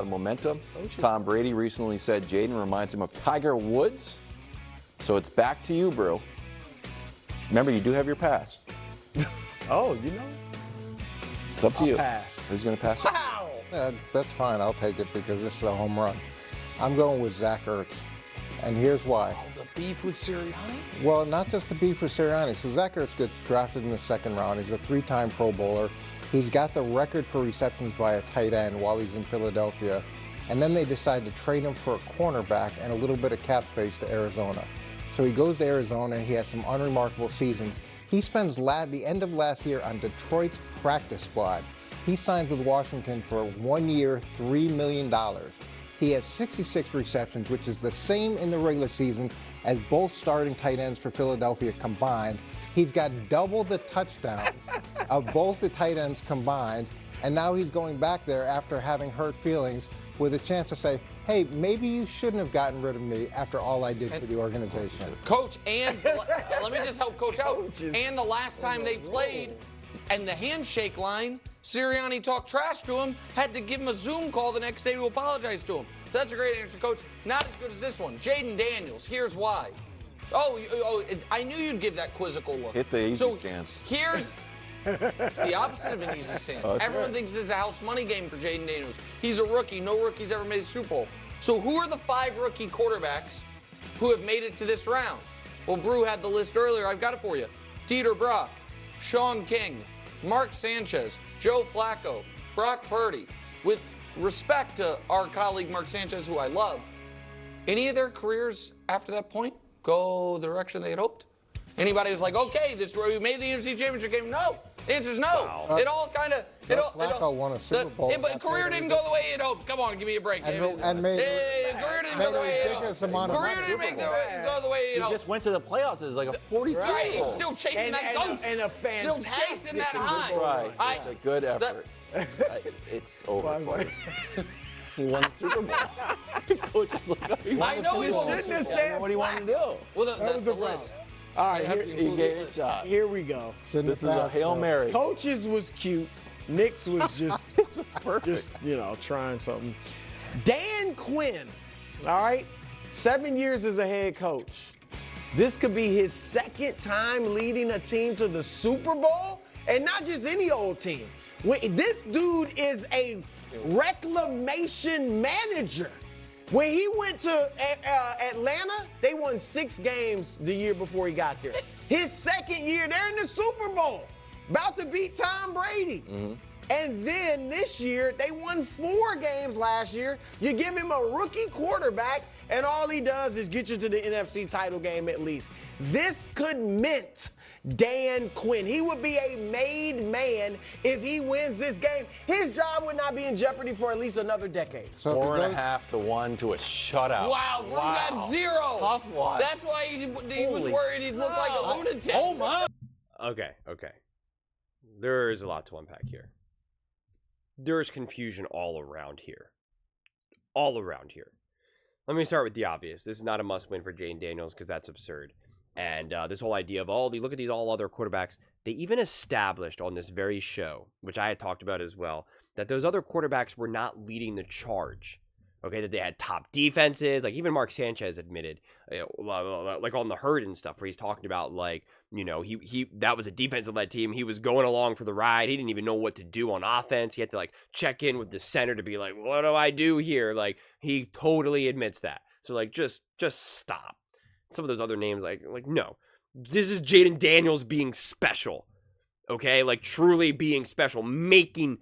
momentum. Tom Brady recently said Jayden reminds him of Tiger Woods. So it's back to you, bro. Remember, you do have your pass. Oh, you know? It's up to you. Pass. Who's going to pass it? Wow. Yeah, that's fine. I'll take it because this is a home run. I'm going with Zach Ertz. And here's why. Oh, the beef with Sirianni? Well, not just the beef with Sirianni. So Zach Ertz gets drafted in the second round. He's a 3-time Pro Bowler. He's got the record for receptions by a tight end while he's in Philadelphia. And then they decide to trade him for a cornerback and a little bit of cap space to Arizona. So he goes to Arizona. He has some unremarkable seasons. He spends the end of last year on Detroit's practice squad. He signs with Washington for 1 year, $3 million. He has 66 receptions, which is the same in the regular season as both starting tight ends for Philadelphia combined. He's got double the touchdowns of both the tight ends combined, and now he's going back there after having hurt feelings with a chance to say, hey, maybe you shouldn't have gotten rid of me after all I did for the organization. Coach, and let me just help Coach out. And the last time they played, and the handshake line, Sirianni talked trash to him, had to give him a Zoom call the next day to apologize to him. That's a great answer, Coach. Not as good as this one. Jayden Daniels, here's why. I knew you'd give that quizzical look. Hit the easy stance. Here's it's the opposite of an easy stance. Everyone thinks this is a house money game for Jayden Daniels. He's a rookie. No rookie's ever made the Super Bowl. So who are the 5 rookie quarterbacks who have made it to this round? Well, Brew had the list earlier. I've got it for you. Dieter Brock, Sean King, Mark Sanchez, Joe Flacco, Brock Purdy. With respect to our colleague Mark Sanchez, who I love, any of their careers after that point go the direction they had hoped? Anybody was like, okay, we made the NFC Championship game? No. The answer is no. Wow. It all kind of. Flacco won a Super Bowl. But career didn't go the way he had hoped. Come on, give me a break. Career didn't go the way he had hoped. Career didn't go the way he had hoped. He just went to the playoffs as like a 42. Right, he's still chasing that ghost. And a fantastic still chasing that high. Right. It's a good effort. It's over for you. He won the Super Bowl. Coach is like, I know he shouldn't have said what he wanted to do. Well, that's the list. All right, He gave it a shot. here we go. This is a Hail Mary. Coach's was cute. Nick's was just, just trying something. Dan Quinn, all right, 7 years as a head coach. This could be his second time leading a team to the Super Bowl, and not just any old team. This dude is a reclamation manager. When he went to Atlanta, they won 6 games the year before he got there. His second year, they're in the Super Bowl, about to beat Tom Brady. Mm-hmm. And then this year, they won 4 games last year. You give him a rookie quarterback, and all he does is get you to the NFC title game at least. This could mint Dan Quinn. He would be a made man if he wins this game. His job would not be in jeopardy for at least another decade. So 4.5 to 1 to a shutout. Wow, Brew got 0. Tough one. That's why he was worried he'd look like a lunatic. Oh my. Okay. There is a lot to unpack here. There's confusion all around here. Let me start with the obvious. This is not a must-win for Jayden Daniels because that's absurd. And this whole idea of look at these all other quarterbacks. They even established on this very show, which I had talked about as well, that those other quarterbacks were not leading the charge. Okay, that they had top defenses. Like even Mark Sanchez admitted, like on the herd and stuff, where he's talking about he that was a defensive-led team. He was going along for the ride. He didn't even know what to do on offense. He had to check in with the center to be like, what do I do here? He totally admits that. So just stop. Some of those other names, no. This is Jayden Daniels being special, okay? Truly being special, making,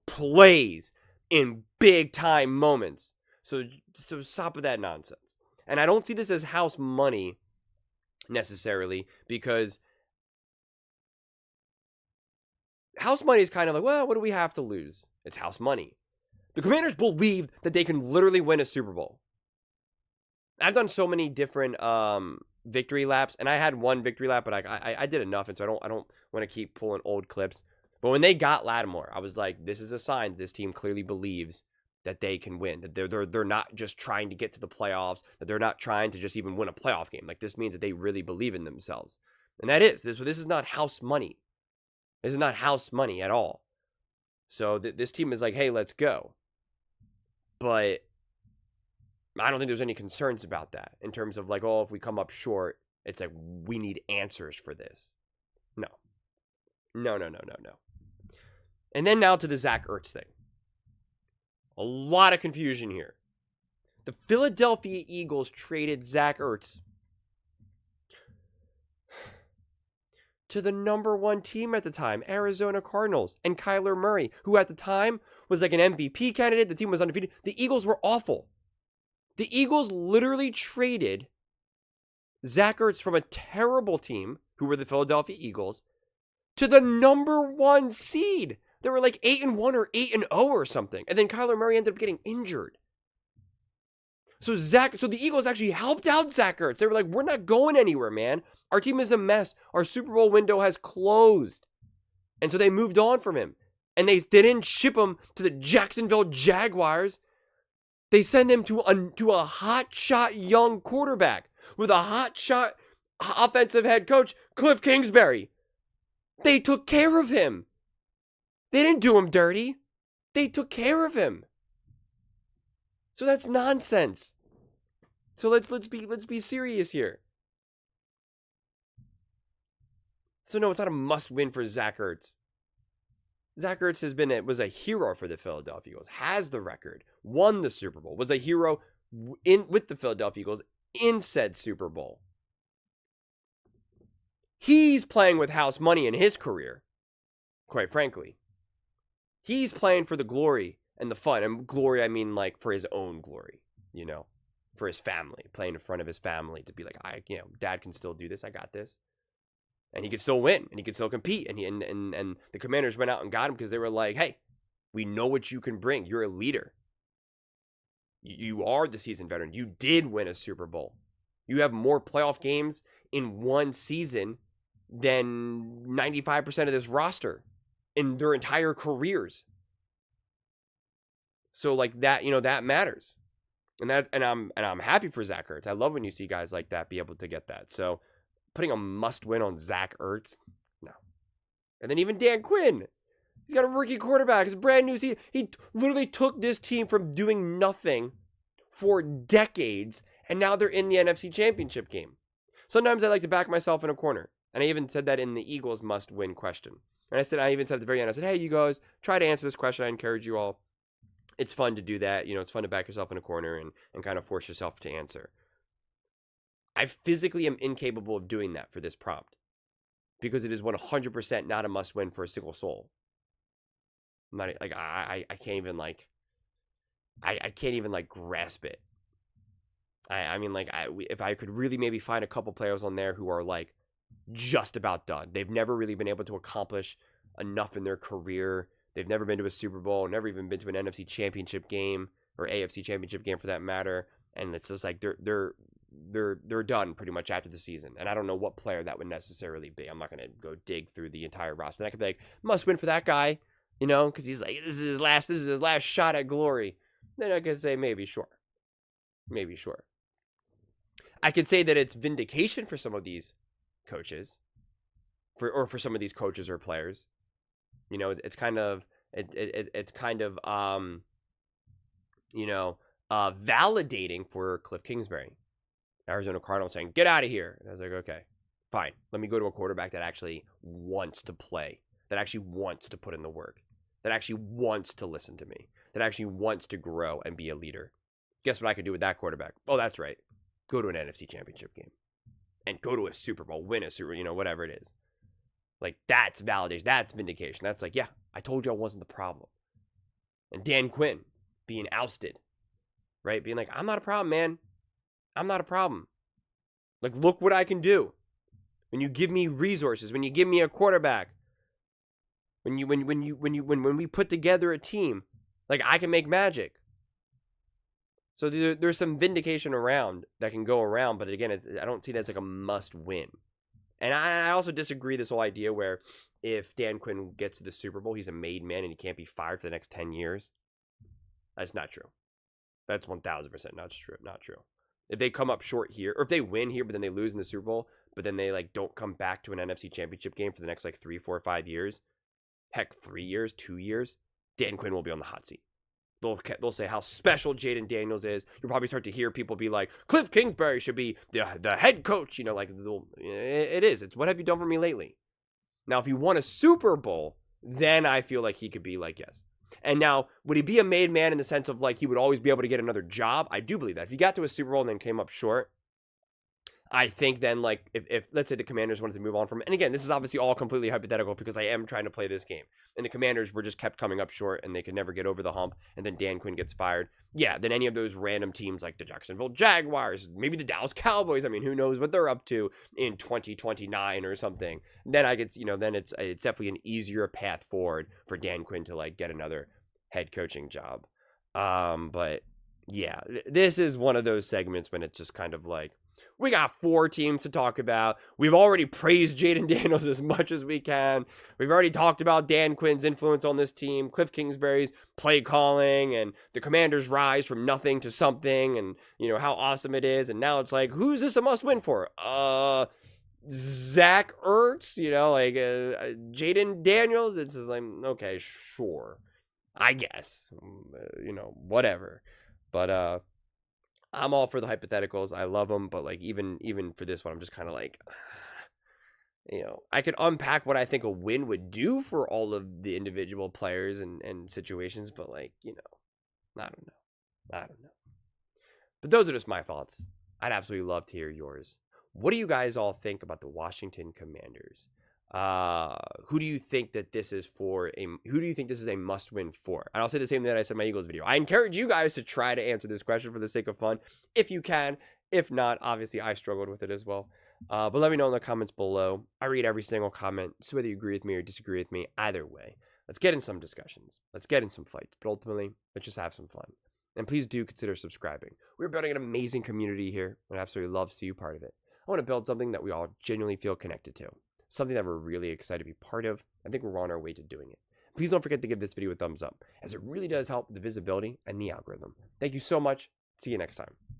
plays in big-time moments. So stop with that nonsense. And I don't see this as house money necessarily, because house money is kind of what do we have to lose? It's house money. The Commanders believe that they can literally win a Super Bowl. I've done so many different victory laps, and I had one victory lap, but I did enough, and so I don't want to keep pulling old clips. But when they got Lattimore, I was like, this is a sign this team clearly believes that they can win, that they're not just trying to get to the playoffs, that they're not trying to just even win a playoff game. This means that they really believe in themselves. And that is, this is not house money. This is not house money at all. So this team is like, hey, let's go. But I don't think there's any concerns about that in terms of like, oh, if we come up short, it's like we need answers for this. No. No. And then now to the Zach Ertz thing. A lot of confusion here. The Philadelphia Eagles traded Zach Ertz to the #1 team at the time, Arizona Cardinals, and Kyler Murray, who at the time was like an MVP candidate. The team was undefeated. The Eagles were awful. The Eagles literally traded Zach Ertz from a terrible team, who were the Philadelphia Eagles, to the #1 seed. They were like 8-1 or 8-0 or something. And then Kyler Murray ended up getting injured. So the Eagles actually helped out Zach Ertz. They were like, we're not going anywhere, man. Our team is a mess. Our Super Bowl window has closed. And so they moved on from him. And they didn't ship him to the Jacksonville Jaguars. They send him to a hot-shot young quarterback with a hot-shot offensive head coach, Cliff Kingsbury. They took care of him. They didn't do him dirty. They took care of him. So that's nonsense. So let's be serious here. So no, it's not a must-win for Zach Ertz. Zach Ertz was a hero for the Philadelphia Eagles, has the record, won the Super Bowl, was a hero with the Philadelphia Eagles in said Super Bowl. He's playing with house money in his career, quite frankly. He's playing for the glory and the fun. And glory, I mean like for his own glory, for his family, playing in front of his family to be like, Dad can still do this. I got this. And he could still win and he could still compete. And the Commanders went out and got him because they were like, hey, we know what you can bring. You're a leader. You are the seasoned veteran. You did win a Super Bowl. You have more playoff games in one season than 95% of this roster in their entire careers. So like that, that matters. And I'm happy for Zach Ertz. I love when you see guys like that be able to get that. So putting a must-win on Zach Ertz, no. And then even Dan Quinn, he's got a rookie quarterback. It's a brand new season. He literally took this team from doing nothing for decades, and now they're in the NFC Championship game. Sometimes I like to back myself in a corner, and I even said that in the Eagles must-win question. And I even said at the very end, I said, hey, you guys, try to answer this question. I encourage you all. It's fun to do that. It's fun to back yourself in a corner and kind of force yourself to answer. I physically am incapable of doing that for this prompt because it is 100% not a must-win for a single soul. I'm not like I can't even like I can't even like grasp it. I mean like if I could really maybe find a couple players on there who are like just about done. They've never really been able to accomplish enough in their career. They've never been to a Super Bowl, never even been to an NFC Championship game or AFC Championship game for that matter. And it's just like they're done pretty much after the season. And I don't know what player that would necessarily be. I'm not going to go dig through the entire roster. I could be like, must win for that guy, because he's like, this is his last shot at glory. Then I could say maybe sure. I could say that it's vindication for some of these coaches, for some of these coaches or players. It's kind of validating for Cliff Kingsbury, Arizona Cardinals, saying, get out of here. And I was like, okay, fine. Let me go to a quarterback that actually wants to play, that actually wants to put in the work, that actually wants to listen to me, that actually wants to grow and be a leader. Guess what I could do with that quarterback? Oh, that's right. Go to an NFC Championship game and go to a Super Bowl, win a Super Bowl, whatever it is. Like, that's validation. That's vindication. That's like, yeah, I told you I wasn't the problem. And Dan Quinn being ousted, right? Being like, I'm not a problem, man. I'm not a problem. Like, look what I can do. When you give me resources, when you give me a quarterback, when we put together a team, like, I can make magic. So there's some vindication around that can go around, but again, I don't see that as like a must win. And I also disagree this whole idea where if Dan Quinn gets to the Super Bowl, he's a made man and he can't be fired for the next 10 years. That's not true. That's 1,000% not true. If they come up short here, or if they win here, but then they lose in the Super Bowl, but then they like don't come back to an NFC Championship game for the next like 3, 4, 5 years, heck, 3 years, 2 years, Dan Quinn will be on the hot seat. they'll say how special Jayden Daniels is. You'll probably start to hear people be like, Cliff Kingsbury should be the head coach. You know, like it is. It's what have you done for me lately? Now, if he won a Super Bowl, then I feel like he could be like, yes. And now, would he be a made man in the sense of like he would always be able to get another job? I do believe that. If he got to a Super Bowl and then came up short, I think then, like, if let's say the Commanders wanted to move on from, and again, this is obviously all completely hypothetical because I am trying to play this game, and the Commanders were just kept coming up short and they could never get over the hump, and then Dan Quinn gets fired. Yeah, then any of those random teams like the Jacksonville Jaguars, maybe the Dallas Cowboys, I mean, who knows what they're up to in 2029 or something. Then I get, then it's definitely an easier path forward for Dan Quinn to like get another head coaching job. But yeah, this is one of those segments when it's just kind of like, we got 4 teams to talk about. We've already praised Jayden Daniels as much as we can. We've already talked about Dan Quinn's influence on this team, Cliff Kingsbury's play calling, and the Commanders' rise from nothing to something, and how awesome it is. And now it's like, who's this a must-win for? Zach Ertz, Jayden Daniels. It's just like, okay, sure, I guess, whatever. But I'm all for the hypotheticals. I love them, but like even for this one, I'm just kind of like, I could unpack what I think a win would do for all of the individual players and situations, but like, I don't know. But those are just my thoughts. I'd absolutely love to hear yours. What do you guys all think about the Washington Commanders? Who do you think that this is for? Who do you think this is a must-win for? And I'll say the same thing that I said in my Eagles video. I encourage you guys to try to answer this question for the sake of fun, if you can. If not, obviously I struggled with it as well. But let me know in the comments below. I read every single comment, so whether you agree with me or disagree with me, either way, let's get in some discussions. Let's get in some fights. But ultimately, let's just have some fun. And please do consider subscribing. We're building an amazing community here, and I absolutely love to see you part of it. I want to build something that we all genuinely feel connected to. Something that we're really excited to be part of. I think we're on our way to doing it. Please don't forget to give this video a thumbs up, as it really does help the visibility and the algorithm. Thank you so much. See you next time.